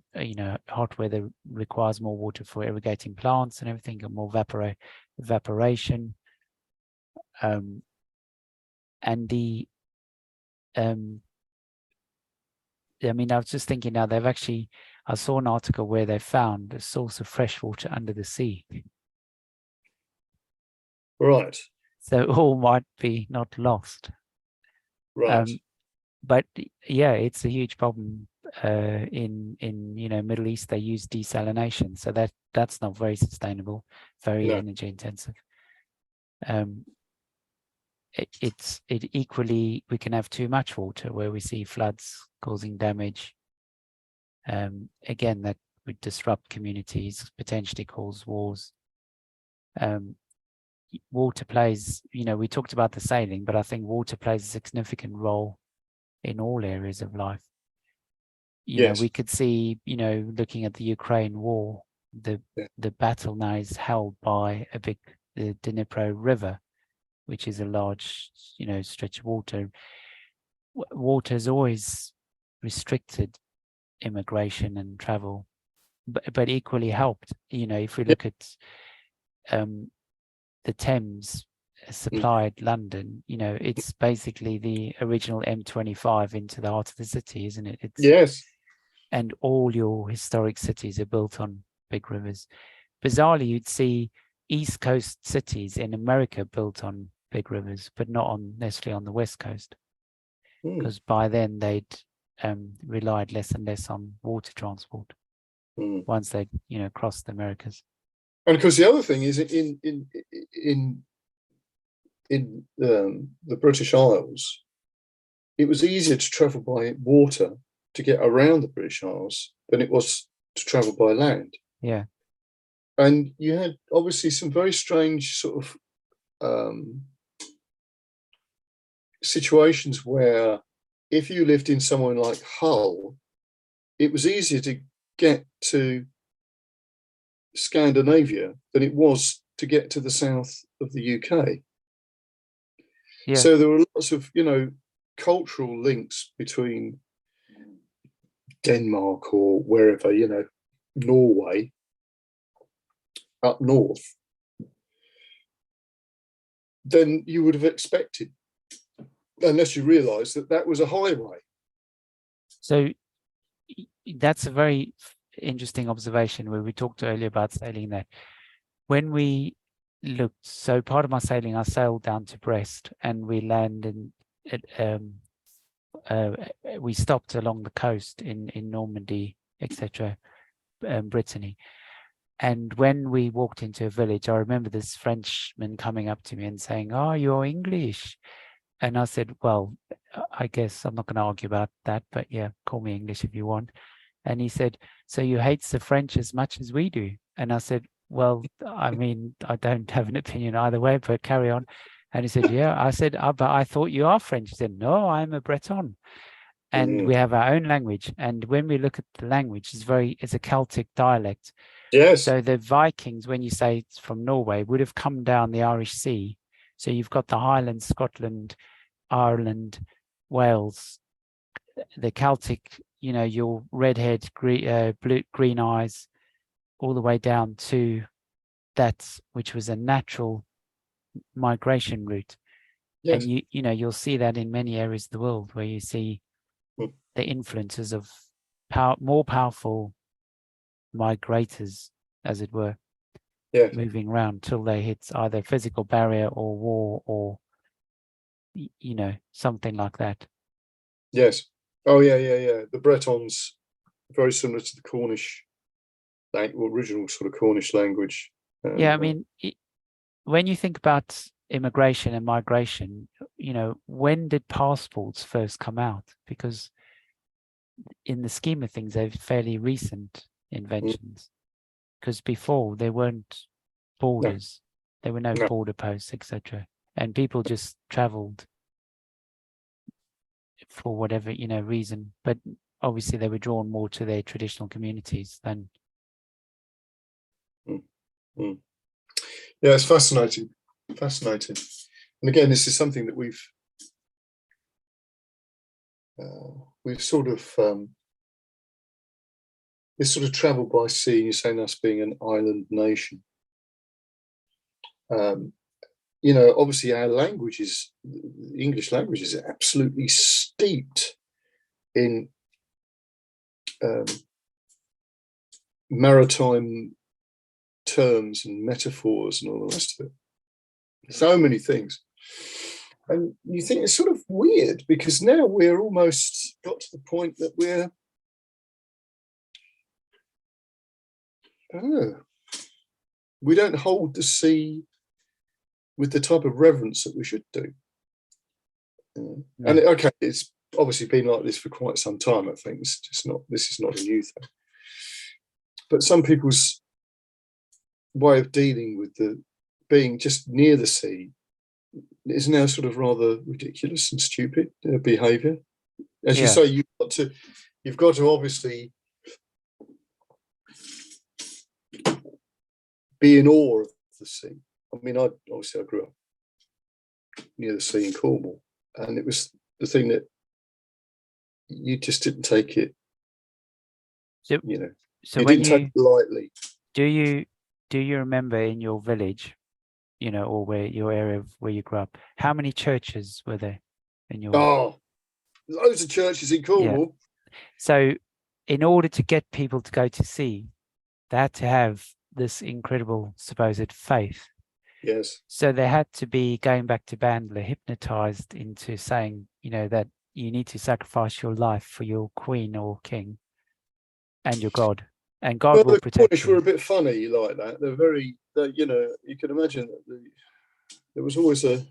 hot weather requires more water for irrigating plants and everything, and more evaporation, and the I was just thinking now, I saw an article where they found a source of fresh water under the sea. Right. So all might be not lost. Right. But yeah, it's a huge problem. In Middle East, they use desalination, so that's not very sustainable, very energy intensive. It equally, we can have too much water where we see floods causing damage. Again, that would disrupt communities, potentially cause wars. Water plays, we talked about the sailing, but I think water plays a significant role in all areas of life. We could see, looking at the Ukraine war, the battle now is held by the Dnipro River, which is a large, stretch of water. Water has always restricted immigration and travel, but equally helped. If we look at the Thames supplied London, it's basically the original M25 into the heart of the city, isn't it? Yes. And all your historic cities are built on big rivers. Bizarrely, you'd see East Coast cities in America built on big rivers, but not necessarily on the West Coast, because by then they'd relied less and less on water transport once they'd crossed the Americas. And of course, the other thing is in the British Isles, it was easier to travel by water to get around the British Isles than it was to travel by land. Yeah. And you had obviously some very strange sort of situations where if you lived in somewhere like Hull, it was easier to get to Scandinavia than it was to get to the south of the UK. Yeah. So there were lots of, cultural links between Denmark or wherever, Norway up north, than you would have expected, unless you realise that that was a highway. So that's a very interesting observation where we talked earlier about sailing that. When we looked, so part of my sailing, I sailed down to Brest and we landed we stopped along the coast in Normandy, etc., Brittany. And when we walked into a village, I remember this Frenchman coming up to me and saying, "Oh, you're English." And I said, "Well, I guess I'm not going to argue about that, but yeah, call me English if you want." And he said, "So you hate the French as much as we do?" And I said, "Well, I mean, I don't have an opinion either way, but carry on." And he said, "Yeah." I said, "But I thought you are French." He said, "No, I'm a Breton." And we have our own language. And when we look at the language, it's a Celtic dialect. Yes. So the Vikings, when you say it's from Norway, would have come down the Irish Sea. So you've got the Highlands, Scotland, Ireland, Wales, the Celtic, your redhead, green eyes, all the way down to that, which was a natural migration route. Yes. And you'll see that in many areas of the world where you see the influences of more powerful migrators, as it were, moving around till they hit either physical barrier or war or something like that. Yes. Oh yeah. The Bretons, very similar to the Cornish, original sort of Cornish language. Yeah, I mean, when you think about immigration and migration, when did passports first come out? Because in the scheme of things, they're fairly recent inventions. Because before there weren't borders, there were no border posts, etc., and people just travelled for whatever reason. But obviously, they were drawn more to their traditional communities than. Yeah, it's fascinating. And again, this is something that we've sort of this sort of travel by sea. You're saying us being an island nation. Obviously our language is, the English language is absolutely steeped in maritime terms and metaphors and all the rest of it. So many things. And you think it's sort of weird because now we're almost got to the point that we don't hold the sea with the type of reverence that we should do. And okay, it's obviously been like this for quite some time. I think this is not a new thing. But some people's way of dealing with the being just near the sea is now sort of rather ridiculous and stupid behaviour. As you say, you've got to obviously be in awe of the sea. I mean, I grew up near the sea in Cornwall, and it was the thing that you just didn't take it. So you when didn't take it lightly. Do you remember in your village you know, or where your area of where you grew up? How many churches were there in your? Oh, loads of churches in Yeah. Cornwall. So in order to get people to go to see, they had to have this incredible supposed faith. Yes. So they had to be, going back to Bandler, hypnotized into saying, you know, that you need to sacrifice your life for your queen or king and your God, and God Well, will the protect Cornish were you. a bit funny like that. They're very, you know, you can imagine that there was always a. I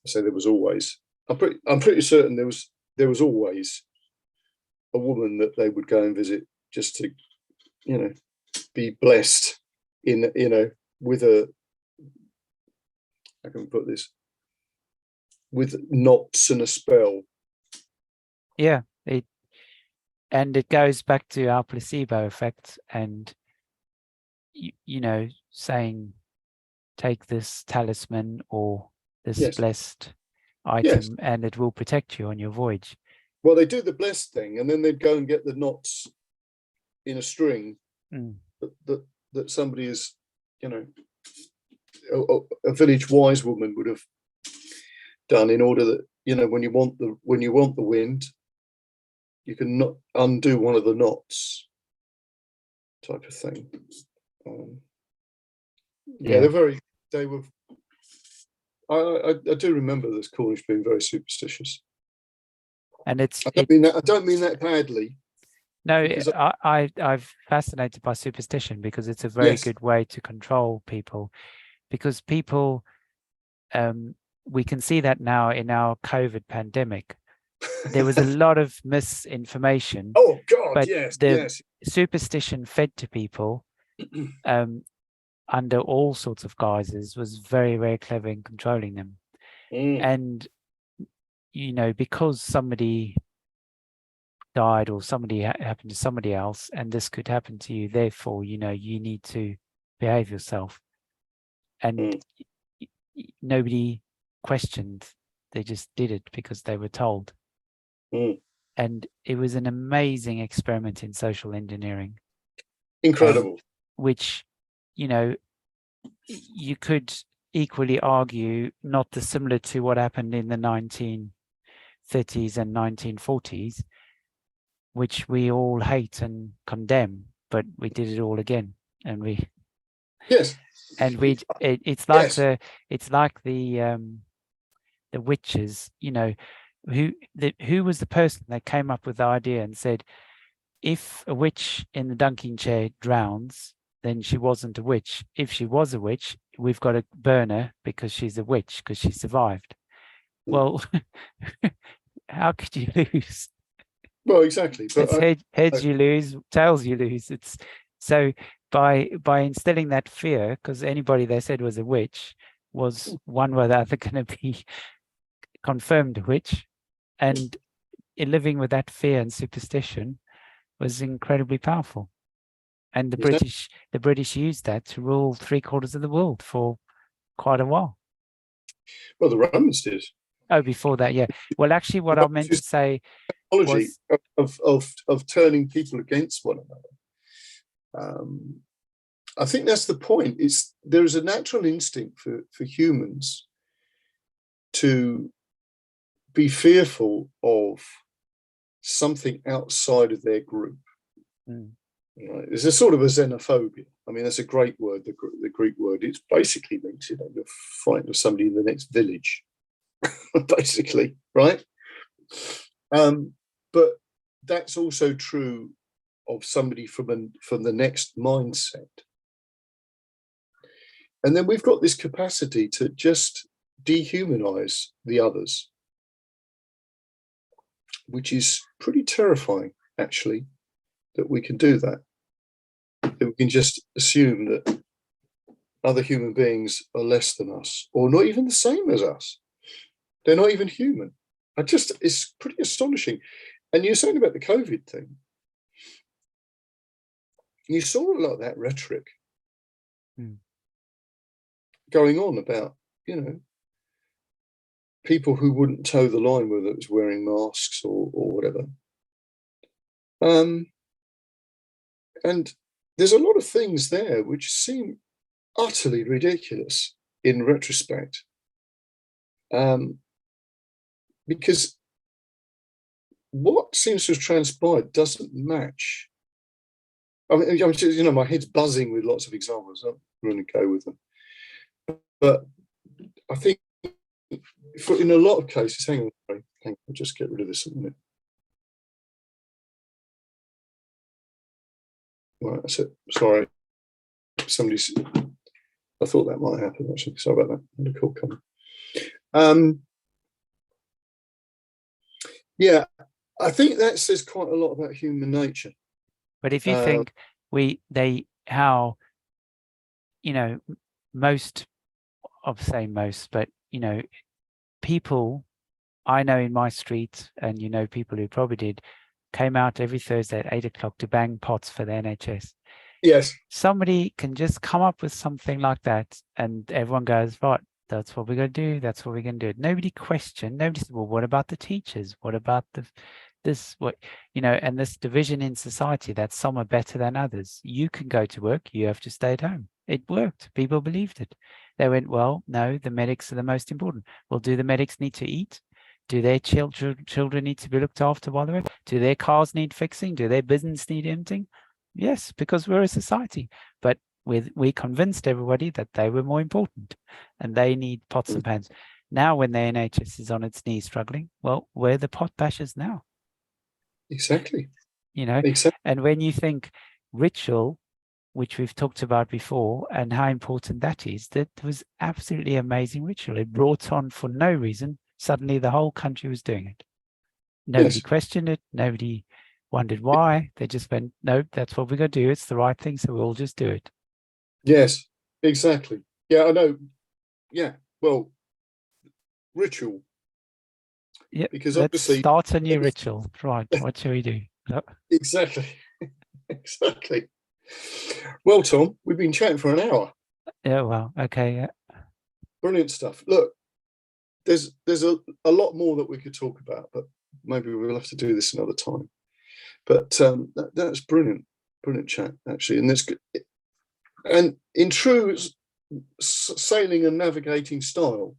say there was always. I'm pretty certain there was always a woman that they would go and visit just to, you know, be blessed in, you know, with a. How can we put this? With knots and a spell. Yeah, and it goes back to our placebo effect, and you know, saying take this talisman or this Yes. blessed Yes. item and it will protect you on your voyage. Well, they do the blessed thing, and then they'd go and get the knots in a string that somebody is, you know, a village wise woman would have done in order that, you know, when you want the wind, you can not undo one of the knots, type of thing. Yeah, they were. I do remember this Cornish being very superstitious. And I don't mean that badly. No, Because I'm fascinated by superstition because it's a very yes, good way to control people, because people, we can see that now in our COVID pandemic. There was a lot of misinformation, oh God, but yes, the yes. superstition fed to people under all sorts of guises was very, very clever in controlling them. And, you know, because somebody died or somebody happened to somebody else, and this could happen to you, therefore, you know, you need to behave yourself. And nobody questioned, they just did it because they were told. And it was an amazing experiment in social engineering. Incredible. Which, you know, you could equally argue not dissimilar to what happened in the 1930s and 1940s, which we all hate and condemn, but we did it all again. And we, yes, and we, it's like yes. the witches, you know, who was the person that came up with the idea and said, if a witch in the dunking chair drowns, then she wasn't a witch. If she was a witch, we've got to burn her because she's a witch, because she survived. Well, how could you lose? Well, exactly. But It's heads you lose, tails you lose. It's so by instilling that fear, because anybody they said was a witch was one way or the other going to be confirmed a witch, and living with that fear and superstition was incredibly powerful. And the British used that to rule 3/4 of the world for quite a while. well, the Romans did. Oh, before that, yeah. Well, actually, what I meant to say was of turning people against one another. I think that's the point. There is a natural instinct for humans to be fearful of something outside of their group. Right? There's a sort of a xenophobia. I mean, that's a great word, the Greek word. It basically means, you know, you're frightened of somebody in the next village, basically, right? But that's also true of somebody from the next mindset. And then we've got this capacity to just dehumanize the others, which is pretty terrifying, actually, that we can do that. That we can just assume that other human beings are less than us, or not even the same as us. They're not even human. It's pretty astonishing. And you're saying about the COVID thing, you saw a lot of that rhetoric going on about, you know, people who wouldn't toe the line, whether it was wearing masks or whatever. And there's a lot of things there which seem utterly ridiculous in retrospect, because what seems to have transpired doesn't match. I mean, you know, my head's buzzing with lots of examples. I'm going to go with them, but I think in a lot of cases, hang on, I'll just get rid of this a minute. Right, that's it. Sorry, somebody's. I thought that might happen actually. Sorry about that. I had a call coming. Yeah, I think that says quite a lot about human nature. But if you think how, you know, most of say most, but you know, people I know in my street, and you know, people who probably did, came out every Thursday at 8 o'clock to bang pots for the NHS. Yes. Somebody can just come up with something like that, and everyone goes, right, that's what we're going to do. That's what we're going to do. Nobody questioned. Nobody said, well, what about the teachers? What about this? What, you know, and this division in society that some are better than others. You can go to work. You have to stay at home. It worked. People believed it. They went, well, no, the medics are the most important. Well, do the medics need to eat? Do their children need to be looked after while they're? Do their cars need fixing? Do their business need emptying? Yes, because we're a society. But we convinced everybody that they were more important and they need pots and pans. Now, when the NHS is on its knees struggling, well, we're the pot bashers now. Exactly. You know, exactly. And when you think ritual, which we've talked about before, and how important that is, that was absolutely amazing ritual. It brought on for no reason. Suddenly the whole country was doing it. Nobody questioned it. Nobody wondered why. They just went, no, that's what we're going to do. It's the right thing. So we'll just do it. Yes, exactly. Yeah, I know. Yeah, well, ritual. Yeah, because let's obviously start a new ritual. Right, what shall we do? Exactly. Exactly. Well, Tom, we've been chatting for an hour. Yeah, well, okay. Yeah. Brilliant stuff. Look, there's a lot more that we could talk about, but maybe we'll have to do this another time. But that's brilliant chat actually, and that's good. And in true sailing and navigating style,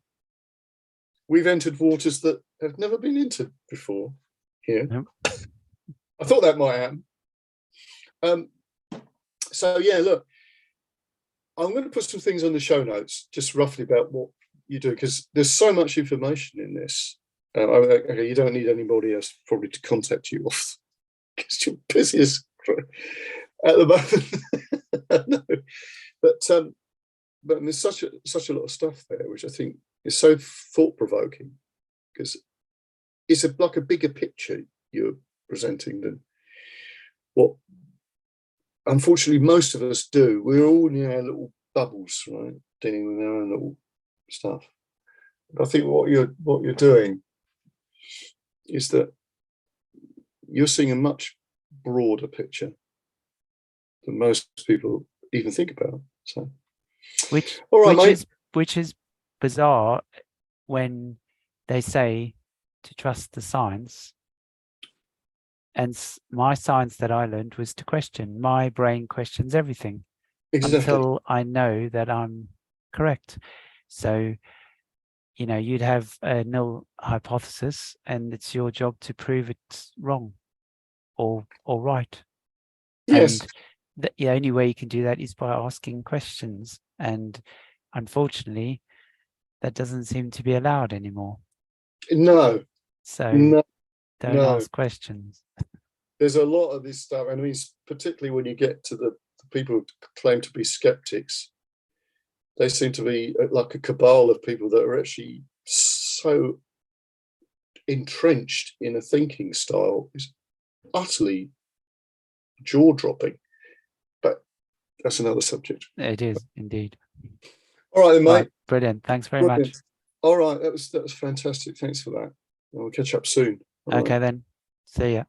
we've entered waters that have never been entered before here. Nope. I thought that might happen. So yeah, look, I'm going to put some things on the show notes, just roughly about what you do, because there's so much information in this. Okay, you don't need anybody else probably to contact you off, because you're busy as at the moment. No. But there's such a lot of stuff there, which I think is so thought-provoking, because it's like a bigger picture you're presenting than what, unfortunately, most of us do. We're all in our little bubbles, right, dealing with our own little stuff. But I think what you're doing is that you're seeing a much broader picture than most people even think about. So, which is bizarre when they say to trust the science. And my science that I learned was to question. My brain questions everything until I know that I'm correct. So, you know, you'd have a null hypothesis, and it's your job to prove it's wrong or right. Yes. And the only way you can do that is by asking questions. And unfortunately, that doesn't seem to be allowed anymore. No. So don't ask questions. There's a lot of this stuff, and I mean, particularly when you get to the people who claim to be skeptics, they seem to be like a cabal of people that are actually so entrenched in a thinking style is utterly jaw-dropping. But that's another subject. It is indeed. All right, then, mate. Right, brilliant. Thanks very much. All right, that was fantastic. Thanks for that. We'll catch up soon. Okay, then. See ya.